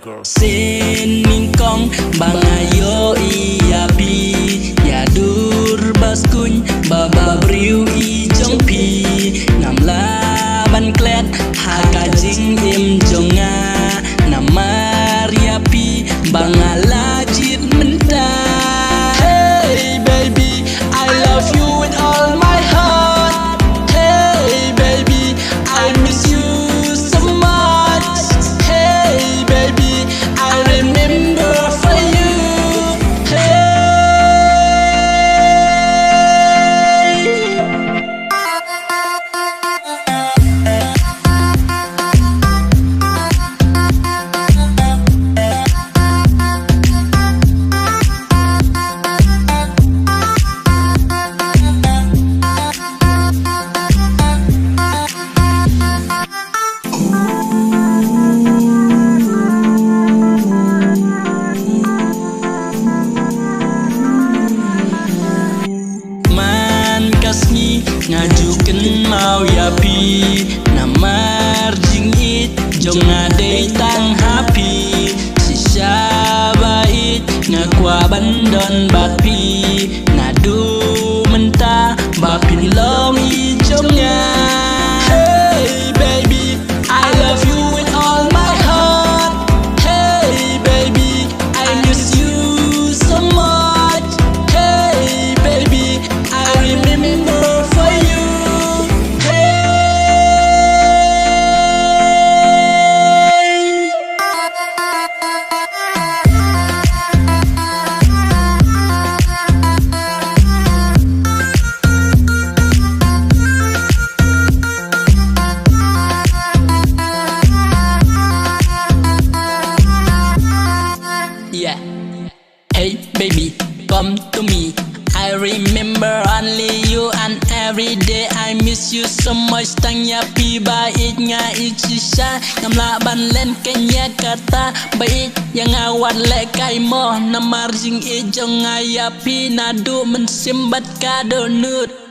Sen mingkong bangayo iya pi ya dur baskuny baba briu i jong pi ngam laban klet haka jing im jonga namar ya pi bangala jit menta. Hey baby, I love you with all my heart. Hey baby, I miss you so much. Hey baby, I remember for you. Hey. Ngajukan mau ya pi namar jingit jong ngadei tang hapi sisa bait ngakwa bandon bapi ngadu menta bapin long i jongnya. Hey baby, I love you with all my heart. Hey baby, I miss you so much. Hey baby, I remember. Yeah. Hey baby, come to me. I remember only you and every day I miss you so much. Tang ya pi bait nga ichisa ngam laban len kenya kata bait yang awat le kai mo namar jing e jong ya pi nadu mensimbat kadonut.